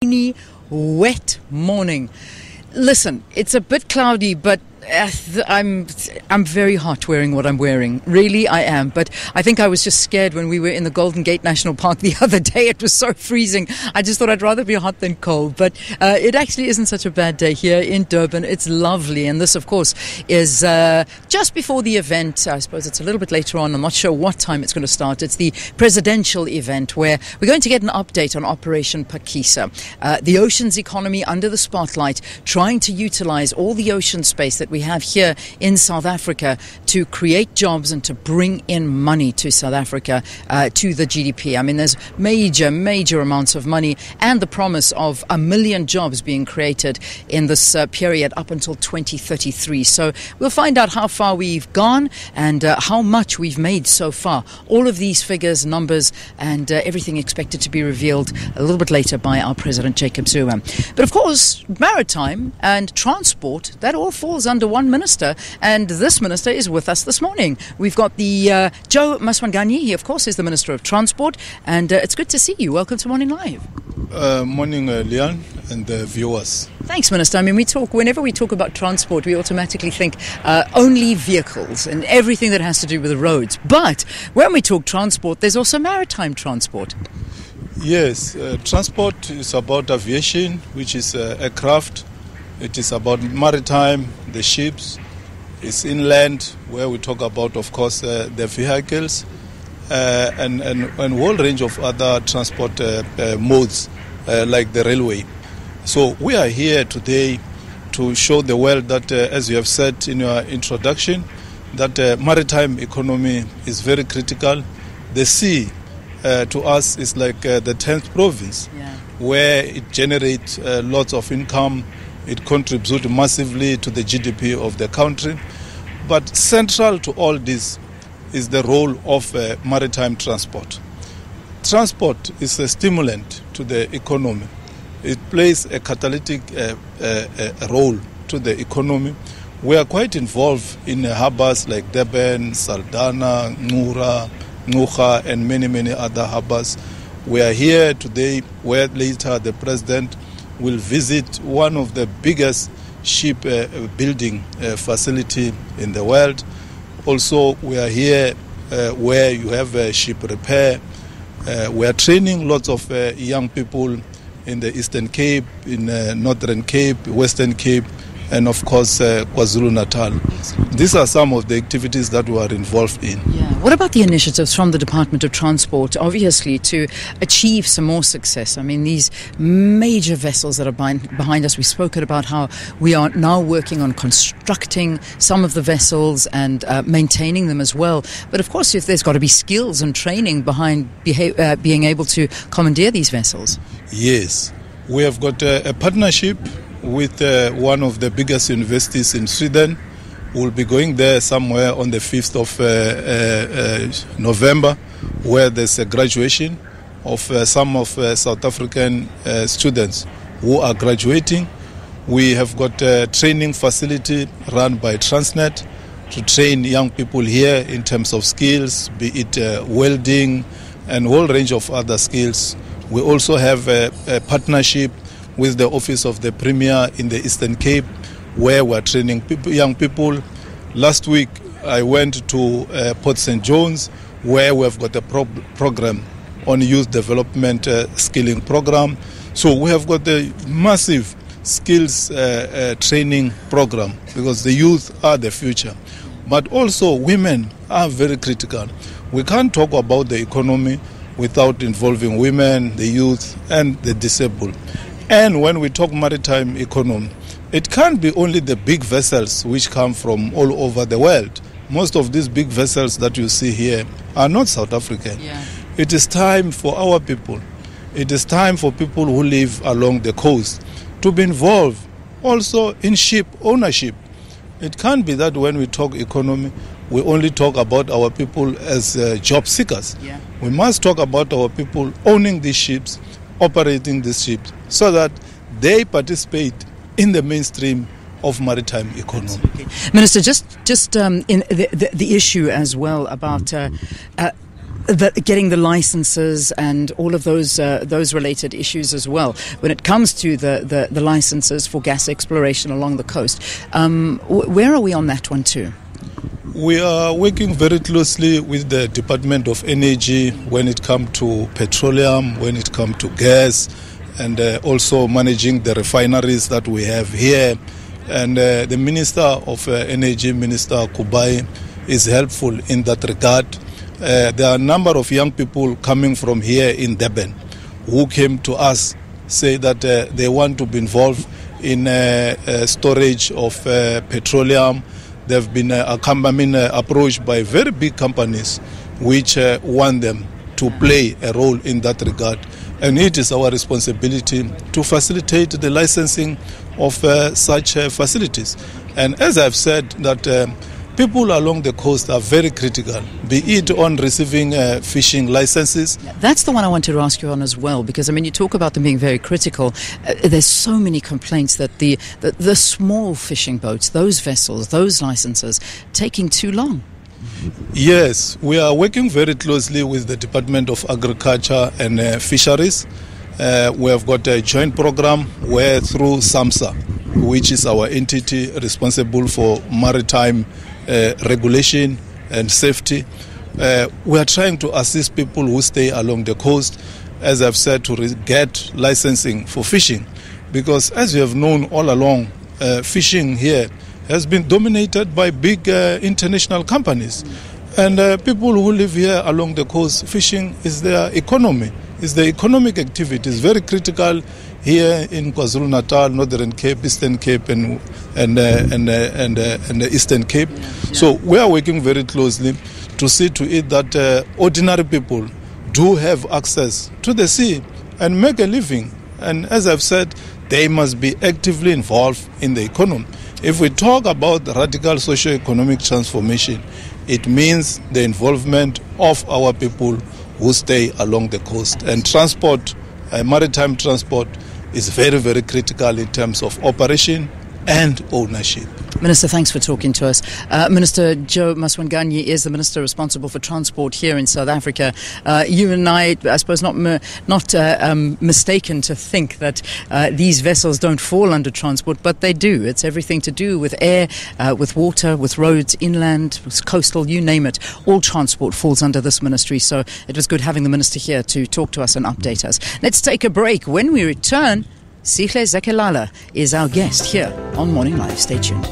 Rainy, wet morning. Listen, it's a bit cloudy, but I'm very hot wearing what I'm wearing. Really, I am. But I think I was just scared when we were in the Golden Gate National Park the other day. It was so freezing. I just thought I'd rather be hot than cold. But it actually isn't such a bad day here in Durban. It's lovely. And this, of course, is just before the event. I suppose it's a little bit later on. I'm not sure what time it's going to start. It's the presidential event where we're going to get an update on Operation Phakisa. The ocean's economy under the spotlight, trying to utilize all the ocean space that we have here in South Africa to create jobs and to bring in money to South Africa, to the GDP. I mean, there's major amounts of money and the promise of 1 million jobs being created in this period up until 2033. So we'll find out how far we've gone and how much we've made so far. All of these figures, numbers, and everything expected to be revealed a little bit later by our President Jacob Zuma. But of course, maritime and transport, that all falls under one minister, and this minister is with us this morning. We've got the Joe Maswanganyi. He, of course, is the Minister of Transport, and it's good to see you. Welcome to Morning Live. Morning, Lynne and the viewers. Thanks, Minister. I mean, whenever we talk about transport, we automatically think only vehicles and everything that has to do with the roads. But when we talk transport, there's also maritime transport. Yes, transport is about aviation, which is aircraft. It is about maritime, the ships. It's inland, where we talk about, of course, the vehicles and a whole range of other transport modes, like the railway. So we are here today to show the world that, as you have said in your introduction, that maritime economy is very critical. The sea, to us, is like the 10th province, where it generates lots of income. It contributes massively to the GDP of the country. But central to all this is the role of maritime transport. Transport is a stimulant to the economy. It plays a catalytic role to the economy. We are quite involved in harbors like Durban, Saldanha, Ngura, and many other harbors. We are here today where later the President will visit one of the biggest ship building facility in the world. Also, we are here where you have ship repair. We are training lots of young people in the Eastern Cape, in Northern Cape, Western Cape, and of course KwaZulu-Natal. These are some of the activities that we are involved in. Yeah. What about the initiatives from the Department of Transport, obviously, to achieve some more success? I mean, these major vessels that are behind us, we've spoken about how we are now working on constructing some of the vessels and maintaining them as well. But of course, if there's got to be skills and training behind being able to commandeer these vessels. Yes, we have got a partnership with one of the biggest universities in Sweden. We'll be going there somewhere on the 5th of November, where there's a graduation of some of South African students who are graduating. We have got a training facility run by Transnet to train young people here in terms of skills, be it welding and a whole range of other skills. We also have a partnership with the Office of the Premier in the Eastern Cape, where we're training young people. Last week, I went to Port St. John's, where we've got a program on youth development skilling program. So we have got a massive skills training program, because the youth are the future. But also women are very critical. We can't talk about the economy without involving women, the youth, and the disabled. And when we talk maritime economy, it can't be only the big vessels which come from all over the world. Most of these big vessels that you see here are not South African. Yeah. It is time for our people. It is time for people who live along the coast to be involved also in ship ownership. It can't be that when we talk economy, we only talk about our people as job seekers. Yeah. We must talk about our people owning these ships, operating these ships, so that they participate in the mainstream of maritime economy. Absolutely. Minister, just in the issue as well about getting the licenses and all of those related issues as well. When it comes to the licenses for gas exploration along the coast, where are we on that one too? We are working very closely with the Department of Energy when it comes to petroleum, when it comes to gas, and also managing the refineries that we have here. And the Minister of Energy, Minister Kubai, is helpful in that regard. There are a number of young people coming from here in Durban who came to us, say that they want to be involved in storage of petroleum. They've been approached by very big companies which want them to play a role in that regard. And it is our responsibility to facilitate the licensing of such facilities. And as I've said, that people along the coast are very critical, be it on receiving fishing licenses. That's the one I wanted to ask you on as well, because, I mean, you talk about them being very critical. There's so many complaints that the small fishing boats, those vessels, those licenses, taking too long. Yes, we are working very closely with the Department of Agriculture and Fisheries. We have got a joint program where through SAMSA, which is our entity responsible for maritime regulation and safety, we are trying to assist people who stay along the coast, as I've said, to get licensing for fishing. Because as you have known all along, fishing here has been dominated by big international companies. And people who live here along the coast, fishing is their economy, is the economic activity. It's very critical here in KwaZulu-Natal, Northern Cape, Eastern Cape, and the Eastern Cape. So we are working very closely to see to it that ordinary people do have access to the sea and make a living. And as I've said, they must be actively involved in the economy. If we talk about radical socio-economic transformation, it means the involvement of our people who stay along the coast. And transport, maritime transport, is very, very critical in terms of operation and ownership. Minister, thanks for talking to us. Minister Joe Maswanganyi is the Minister responsible for transport here in South Africa. You and I suppose, not mistaken to think that these vessels don't fall under transport, but they do. It's everything to do with air, with water, with roads, inland, with coastal, you name it. All transport falls under this ministry, so it was good having the Minister here to talk to us and update us. Let's take a break. When we return, Sihle Zekelala is our guest here on Morning Live. Stay tuned.